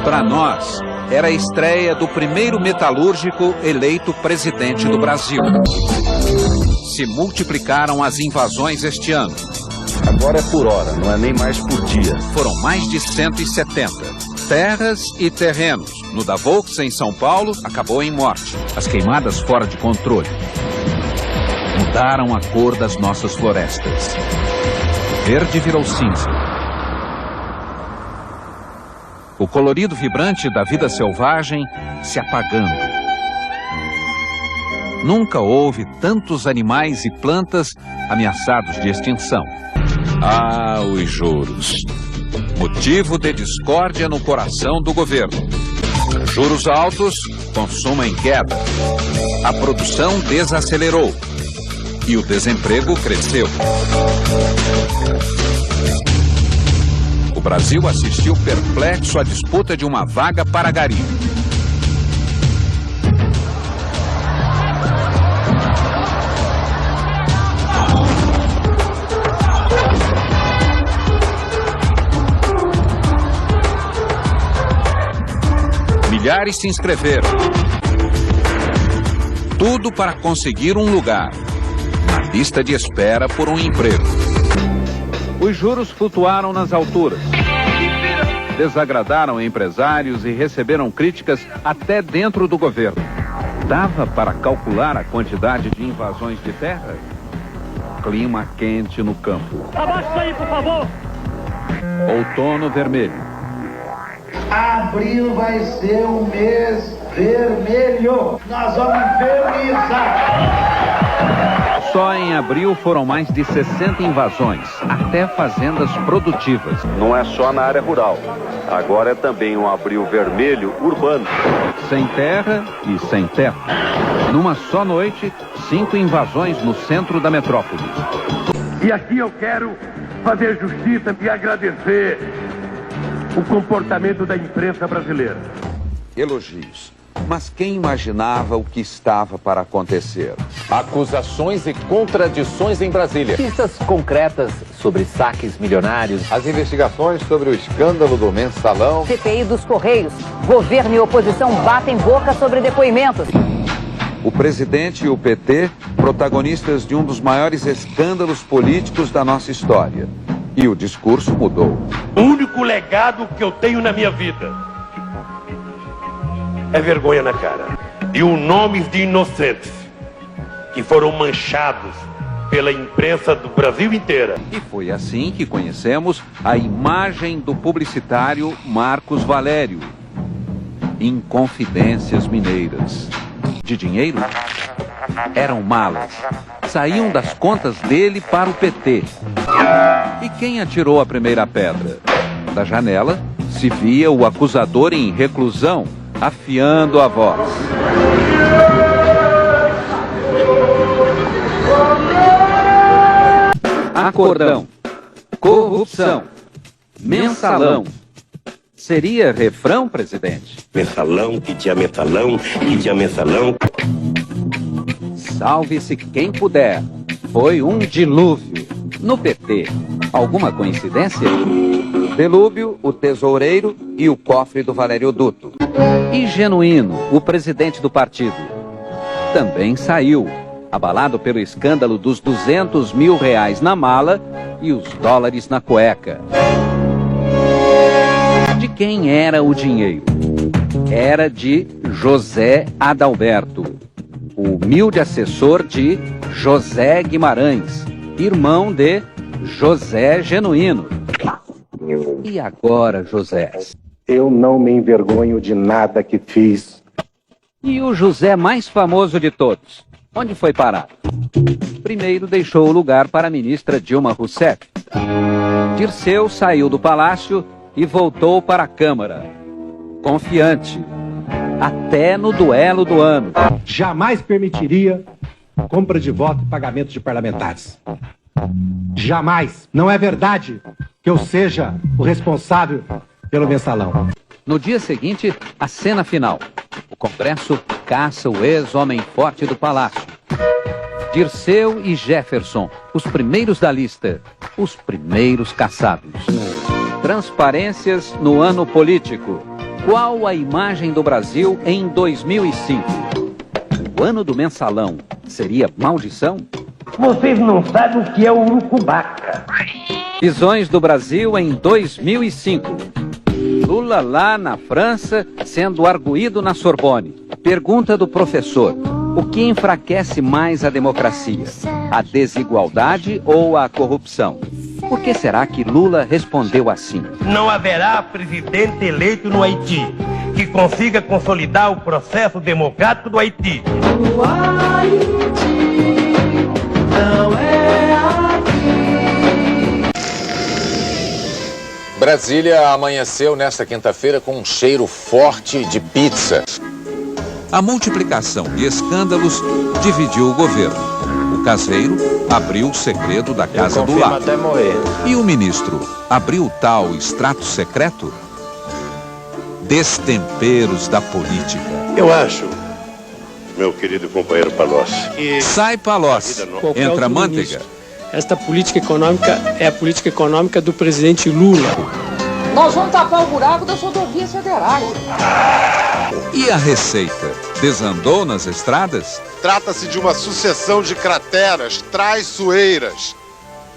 Para nós, era a estreia do primeiro metalúrgico eleito presidente do Brasil. Se multiplicaram as invasões este ano. Agora é por hora, não é nem mais por dia. Foram mais de 170. Terras e terrenos. No da Volks, em São Paulo, acabou em morte. As queimadas fora de controle mudaram a cor das nossas florestas. Verde virou cinza. O colorido vibrante da vida selvagem se apagando. Nunca houve tantos animais e plantas ameaçados de extinção. Ah, os juros. Motivo de discórdia no coração do governo. Juros altos, consumo em queda. A produção desacelerou. E o desemprego cresceu. O Brasil assistiu perplexo à disputa de uma vaga para garimpo. Milhares se inscreveram. Tudo para conseguir um lugar na lista de espera por um emprego. Os juros flutuaram nas alturas. Desagradaram empresários e receberam críticas até dentro do governo. Dava para calcular a quantidade de invasões de terra? Clima quente no campo. Abaixa isso aí, por favor! Outono vermelho. Abril vai ser um mês vermelho. Nós vamos infernizar. Só em abril foram mais de 60 invasões, até fazendas produtivas. Não é só na área rural. Agora é também um abril vermelho urbano. Sem terra e sem teto. Numa só noite, 5 invasões no centro da metrópole. E aqui eu quero fazer justiça e agradecer o comportamento da imprensa brasileira. Elogios. Mas quem imaginava o que estava para acontecer? Acusações e contradições em Brasília. Pistas concretas sobre saques milionários. As investigações sobre o escândalo do mensalão. CPI dos Correios. Governo e oposição batem boca sobre depoimentos. O presidente e o PT, protagonistas de um dos maiores escândalos políticos da nossa história. E o discurso mudou. O único legado que eu tenho na minha vida é vergonha na cara. E os nomes de inocentes que foram manchados pela imprensa do Brasil inteira. E foi assim que conhecemos a imagem do publicitário Marcos Valério. Em Confidências Mineiras. De dinheiro? Eram malas. Saíam das contas dele para o PT. E quem atirou a primeira pedra? Da janela se via o acusador em reclusão, afiando a voz. Acordão, corrupção, mensalão. Seria refrão, presidente? Mensalão, que tinha mensalão, que tinha mensalão. Salve-se quem puder. Foi um dilúvio. No PT, alguma coincidência? Delúbio, o tesoureiro e o cofre do Valério Duto. E Genuíno, o presidente do partido, também saiu, abalado pelo escândalo dos R$200 mil na mala e os dólares na cueca. De quem era o dinheiro? Era de José Adalberto, o humilde assessor de José Guimarães, irmão de José Genuíno. E agora, José? Eu não me envergonho de nada que fiz. E o José mais famoso de todos? Onde foi parar? Primeiro deixou o lugar para a ministra Dilma Rousseff. Dirceu saiu do palácio e voltou para a Câmara. Confiante. Até no duelo do ano. Jamais permitiria compra de voto e pagamento de parlamentares. Jamais. Não é verdade que eu seja o responsável pelo mensalão. No dia seguinte, a cena final. O Congresso caça o ex-homem forte do Palácio. Dirceu e Jefferson, os primeiros da lista, os primeiros caçados. Transparências no ano político. Qual a imagem do Brasil em 2005? O ano do mensalão seria maldição? Vocês não sabem o que é urucubaca. Visões do Brasil em 2005. Lula lá na França, sendo arguído na Sorbonne. Pergunta do professor: o que enfraquece mais a democracia? A desigualdade ou a corrupção? Por que será que Lula respondeu assim? Não haverá presidente eleito no Haiti que consiga consolidar o processo democrático do Haiti. O Haiti não é aqui. Brasília amanheceu nesta quinta-feira com um cheiro forte de pizza. A multiplicação de escândalos dividiu o governo. O caseiro abriu o segredo da casa do lado. Até morrer. E o ministro abriu o tal extrato secreto? Destemperos da política. Eu acho, meu querido companheiro Palocci, que Sai Palocci, entra Manteiga. Esta política econômica é a política econômica do presidente Lula. Nós vamos tapar o buraco das rodovias federais. E a Receita desandou nas estradas? Trata-se de uma sucessão de crateras traiçoeiras.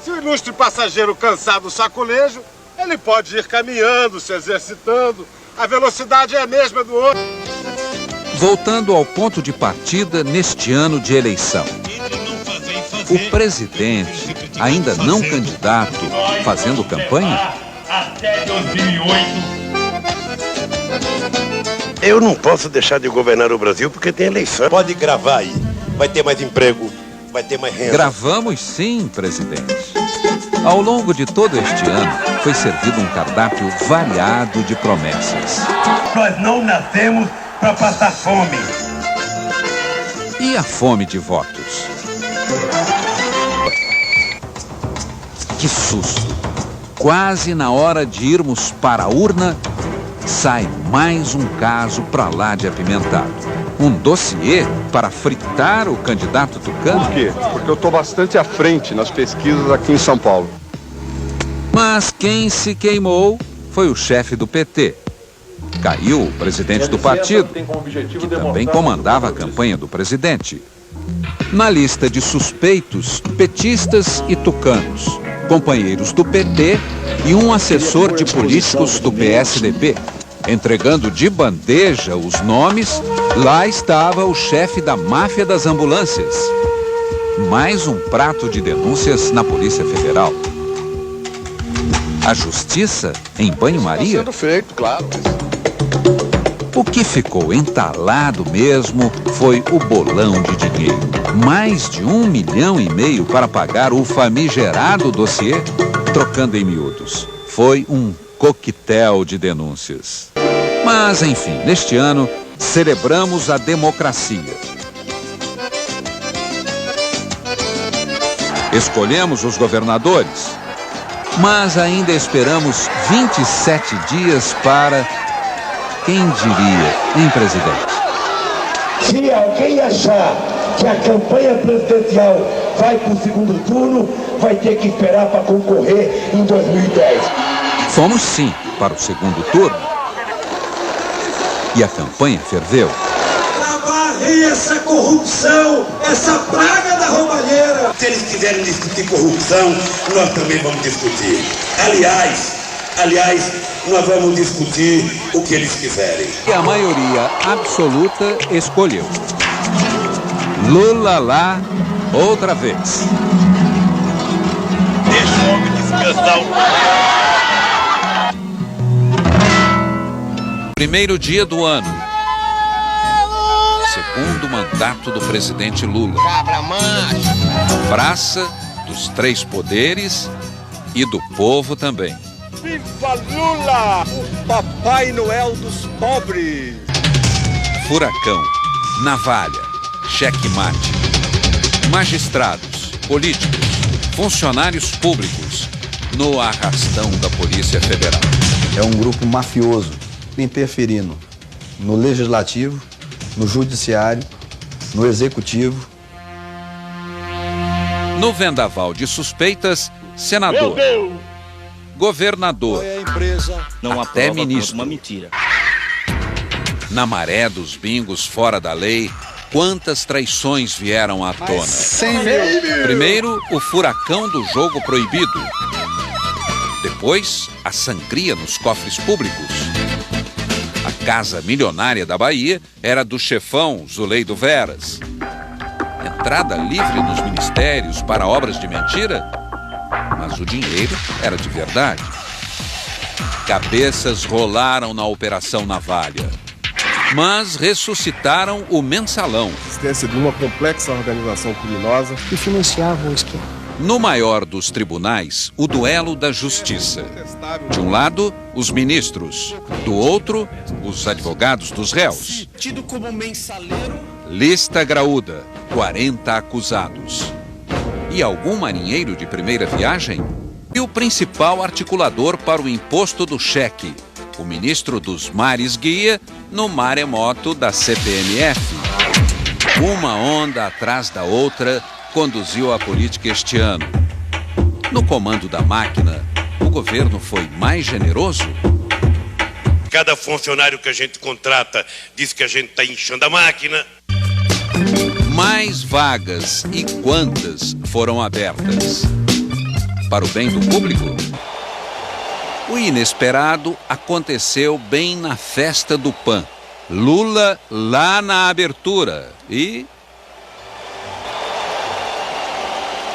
Se o ilustre passageiro cansar do sacolejo, ele pode ir caminhando, se exercitando. A velocidade é a mesma do outro. Voltando ao ponto de partida neste ano de eleição. O presidente, ainda não candidato, fazendo campanha? até 2008. Eu não posso deixar de governar o Brasil porque tem eleição. Pode gravar aí. Vai ter mais emprego, vai ter mais renda. Gravamos sim, presidente. Ao longo de todo este ano, foi servido um cardápio variado de promessas. Nós não nascemos para passar fome. E a fome de votos? Que susto! Quase na hora de irmos para a urna, sai mais um caso para lá de apimentado. Um dossiê para fritar o candidato tucano? Por quê? Porque eu estou bastante à frente nas pesquisas aqui em São Paulo. Mas quem se queimou foi o chefe do PT. Caiu o presidente do partido, que também comandava a campanha do presidente. Na lista de suspeitos, petistas e tucanos, companheiros do PT e um assessor de políticos do PSDB. Entregando de bandeja os nomes, lá estava o chefe da máfia das ambulâncias. Mais um prato de denúncias na Polícia Federal. A justiça em banho-maria? Está sendo feito, claro. O que ficou entalado mesmo foi o bolão de dinheiro. Mais de 1,5 milhão para pagar o famigerado dossiê, trocando em miúdos. Foi um coquetel de denúncias. Mas, enfim, neste ano, celebramos a democracia. Escolhemos os governadores, mas ainda esperamos 27 dias para... Quem diria, hein, presidente? Se alguém achar que a campanha presidencial vai para o segundo turno, vai ter que esperar para concorrer em 2010. Fomos sim para o segundo turno. E a campanha ferveu. Para varrer essa corrupção, essa praga da roubalheira. Se eles quiserem discutir corrupção, nós também vamos discutir. Aliás, nós vamos discutir o que eles quiserem. E a maioria absoluta escolheu. Lula lá, outra vez. Deixa o homem descansar Primeiro dia do ano. Segundo mandato do presidente Lula. Cabra macho. Praça dos Três Poderes e do povo também. Viva Lula, o Papai Noel dos pobres. Furacão, navalha, checkmate. Magistrados, políticos, funcionários públicos no arrastão da Polícia Federal. É um grupo mafioso interferindo no legislativo, no judiciário, no executivo. No vendaval de suspeitas, senador, governador, Não até ministro. Uma mentira. Na maré dos bingos fora da lei, quantas traições vieram à tona. Primeiro, o furacão do jogo proibido. Depois, a sangria nos cofres públicos. A casa milionária da Bahia era do chefão Zuleiro Veras. Entrada livre nos ministérios para obras de mentira, mas o dinheiro era de verdade. Cabeças rolaram na Operação Navalha, mas ressuscitaram o Mensalão. Existência de uma complexa organização criminosa que financiava o esquema. No maior dos tribunais, o duelo da justiça. De um lado, os ministros. Do outro, os advogados dos réus. Tido como mensaleiro. Lista graúda, 40 acusados. E algum marinheiro de primeira viagem? E o principal articulador para o imposto do cheque, o ministro dos Mares Guia, no maremoto da CPMF. Uma onda atrás da outra conduziu a política este ano. No comando da máquina, o governo foi mais generoso? Cada funcionário que a gente contrata diz que a gente está inchando a máquina. Mais vagas e quantas foram abertas? Para o bem do público? O inesperado aconteceu bem na festa do PAN. Lula lá na abertura e...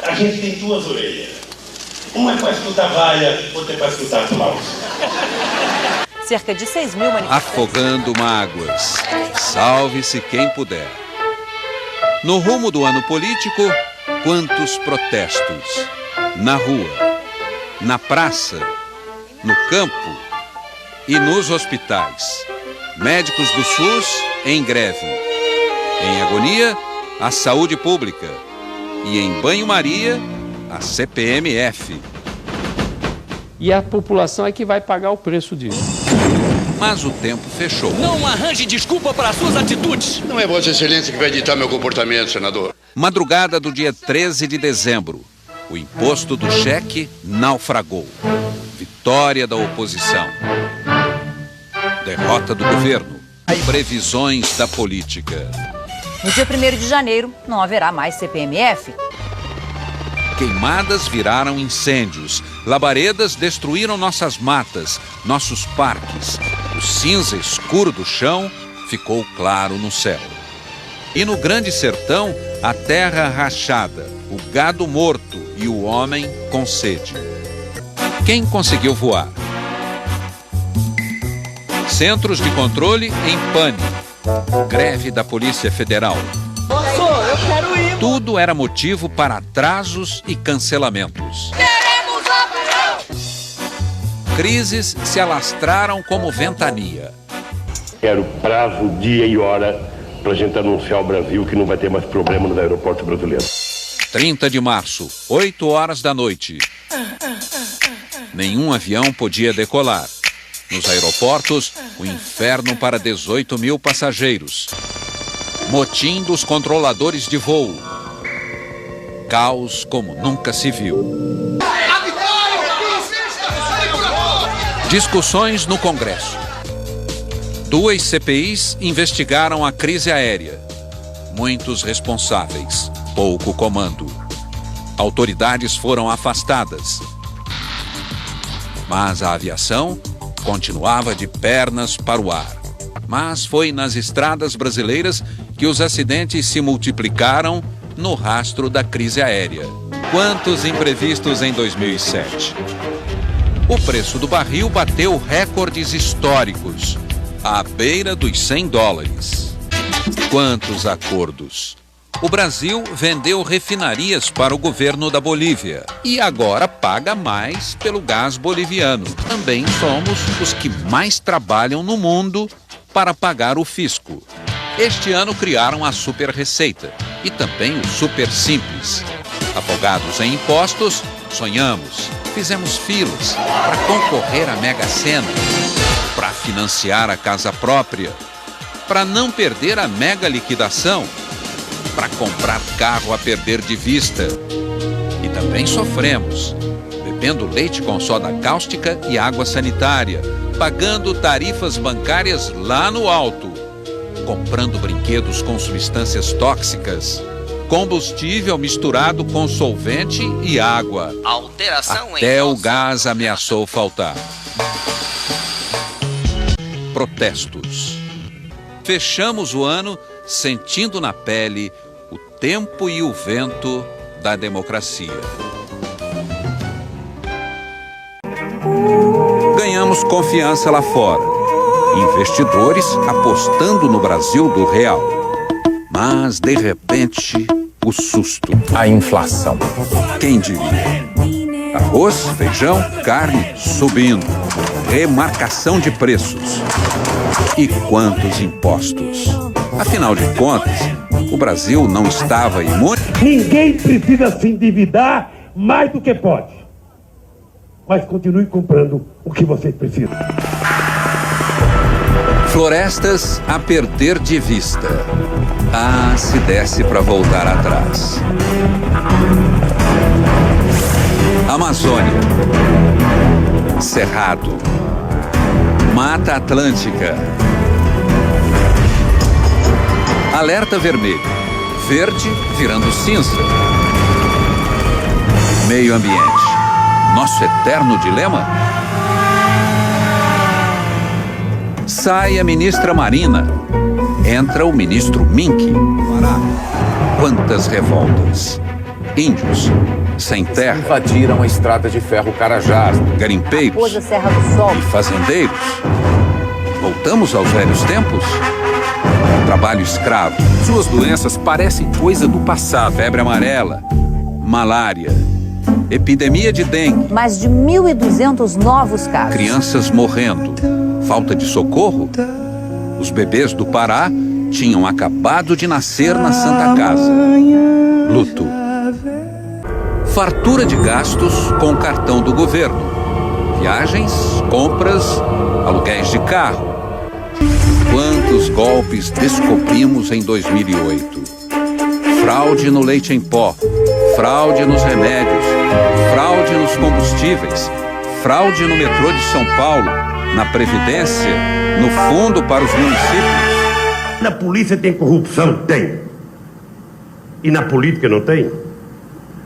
A gente tem duas orelhas. Uma é para escutar valha, outra é para escutar flauta. Cerca de 6 mil manifestantes. Afogando mágoas. Salve-se quem puder. No rumo do ano político, quantos protestos? Na rua, na praça, no campo e nos hospitais. Médicos do SUS em greve. Em agonia, a saúde pública. E em banho-maria, a CPMF. E a população é que vai pagar o preço disso. Mas o tempo fechou. Não arranje desculpa para as suas atitudes. Não é Vossa Excelência que vai ditar meu comportamento, senador. Madrugada do dia 13 de dezembro. O imposto do cheque naufragou. Vitória da oposição. Derrota do governo. Previsões da política. No dia 1º de janeiro, não haverá mais CPMF. Queimadas viraram incêndios. Labaredas destruíram nossas matas, nossos parques. O cinza escuro do chão ficou claro no céu. E no Grande Sertão, a terra rachada, o gado morto e o homem com sede. Quem conseguiu voar? Centros de controle em pane. Greve da Polícia Federal. Eu quero ir. Tudo era motivo para atrasos e cancelamentos. Queremos opinião. Crises se alastraram como ventania. Quero prazo, dia e hora para a gente anunciar ao Brasil que não vai ter mais problema nos aeroportos brasileiros. 30 de março, 8 horas da noite. Nenhum avião podia decolar. Nos aeroportos, o inferno para 18 mil passageiros. Motim dos controladores de voo. Caos como nunca se viu. Discussões no Congresso. 2 CPIs investigaram a crise aérea. Muitos responsáveis, pouco comando. Autoridades foram afastadas. Mas a aviação continuava de pernas para o ar. Mas foi nas estradas brasileiras que os acidentes se multiplicaram no rastro da crise aérea. Quantos imprevistos em 2007? O preço do barril bateu recordes históricos, à beira dos $100. Quantos acordos? O Brasil vendeu refinarias para o governo da Bolívia e agora paga mais pelo gás boliviano. Também somos os que mais trabalham no mundo para pagar o fisco. Este ano criaram a Super Receita e também o Super Simples. Afogados em impostos, sonhamos, fizemos filas para concorrer à Mega Sena, para financiar a casa própria, para não perder a mega liquidação, para comprar carro a perder de vista. E também sofremos, bebendo leite com soda cáustica e água sanitária, pagando tarifas bancárias lá no alto. comprando brinquedos com substâncias tóxicas, combustível misturado com solvente e água. Alteração Até o gás ameaçou faltar. Protestos. Fechamos o ano sentindo na pele o tempo e o vento da democracia. Ganhamos confiança lá fora. Investidores apostando no Brasil do real. Mas, de repente, o susto. A inflação. Quem diria? Arroz, feijão, carne subindo. Remarcação de preços. E quantos impostos? Afinal de contas, o Brasil não estava imune? Ninguém precisa se endividar mais do que pode. Mas continue comprando o que vocês precisam. Florestas a perder de vista. Ah, se desse para voltar atrás. Amazônia. Cerrado. Mata Atlântica. Alerta vermelho. Verde virando cinza. Meio ambiente. Nosso eterno dilema? Sai a ministra Marina. Entra o ministro Mink. Quantas revoltas. Índios, sem terra. Invadiram a estrada de ferro Carajás. Garimpeiros Serra do Sol. e fazendeiros. Voltamos aos velhos tempos? Trabalho escravo. Suas doenças parecem coisa do passado. Febre amarela, malária, epidemia de dengue. Mais de 1.200 novos casos. Crianças morrendo. Falta de socorro? Os bebês do Pará tinham acabado de nascer na Santa Casa. Luto. Fartura de gastos com cartão do governo. Viagens, compras, aluguéis de carro. Quantos golpes descobrimos em 2008? Fraude no leite em pó, fraude nos remédios, fraude nos combustíveis, fraude no metrô de São Paulo, na Previdência, no fundo para os municípios. Na polícia tem corrupção? Tem. E na política não tem?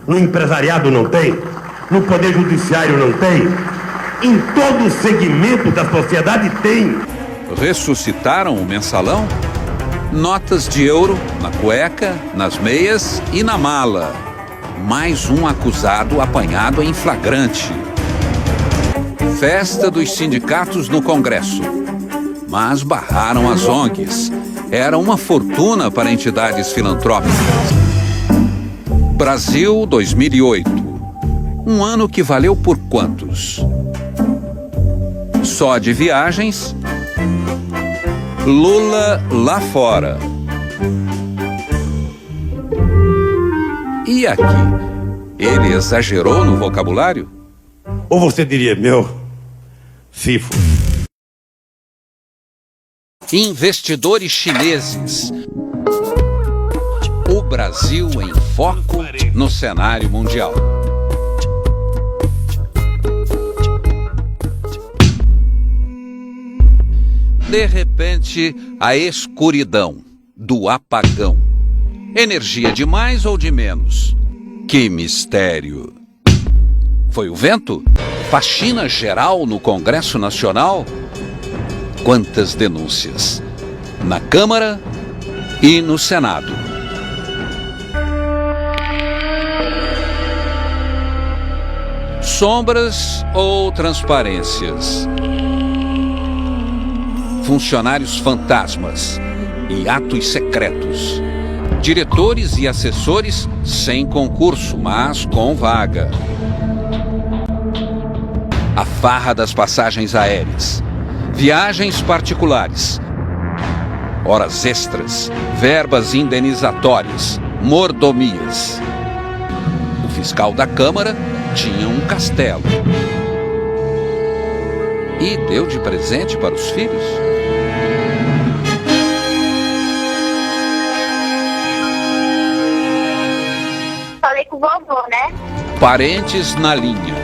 No empresariado não tem? No poder judiciário não tem? Em todo segmento da sociedade tem. Ressuscitaram o mensalão? Notas de euro na cueca, nas meias e na mala. Mais um acusado apanhado em flagrante. Festa dos sindicatos no Congresso. Mas barraram as ONGs. Era uma fortuna para entidades filantrópicas. Brasil 2008. Um ano que valeu por quantos? Só de viagens. Lula lá fora. E aqui? Ele exagerou no vocabulário? Ou você diria, meu, cifo. Investidores chineses. O Brasil em foco no cenário mundial. De repente, a escuridão do apagão. Energia de mais ou de menos? Que mistério! Foi o vento? Faxina geral no Congresso Nacional? Quantas denúncias? Na Câmara e no Senado. Sombras ou transparências? Funcionários fantasmas e atos secretos. Diretores e assessores sem concurso, mas com vaga. A farra das passagens aéreas. Viagens particulares. Horas extras. Verbas indenizatórias. Mordomias. O fiscal da Câmara tinha um castelo. E deu de presente para os filhos? Falei com o vovô, né? Parentes na linha.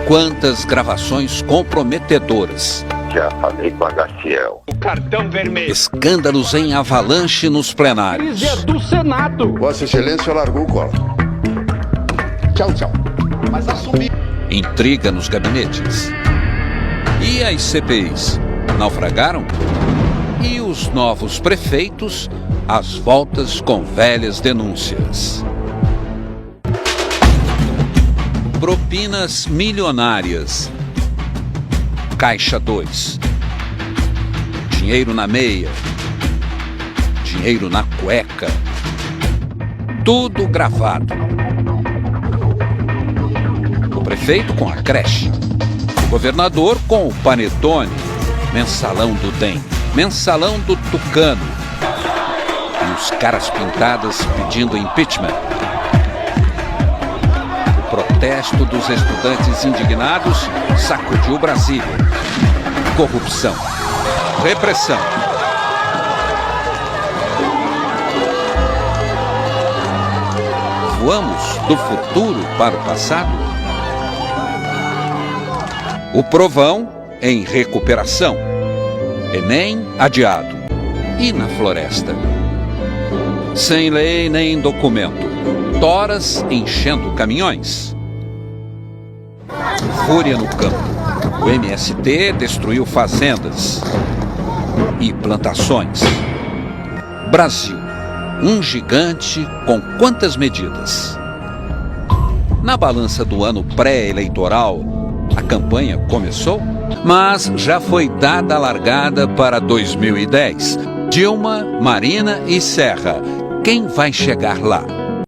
Quantas gravações comprometedoras. Já falei com a Gaciel. cartão vermelho. Escândalos em avalanche nos plenários. Do Senado. Vossa Excelência largou o colo. Tchau, tchau. Mas assumi. Intriga nos gabinetes. E as CPIs naufragaram? E os novos prefeitos, às voltas com velhas denúncias. Propinas milionárias. Caixa 2. Dinheiro na meia. Dinheiro na cueca. Tudo gravado. O prefeito com a creche. O governador com o panetone. Mensalão do DEM. Mensalão do Tucano. E os caras pintadas pedindo impeachment. O protesto dos estudantes indignados sacudiu Brasília. Corrupção. Repressão. Voamos do futuro para o passado? O Provão em recuperação. Enem adiado. E na floresta? Sem lei nem documento. Toras enchendo caminhões. Fúria no campo. O MST destruiu fazendas e plantações. Brasil, um gigante com quantas medidas? Na balança do ano pré-eleitoral, a campanha começou, mas já foi dada a largada para 2010. Dilma, Marina e Serra. Quem vai chegar lá?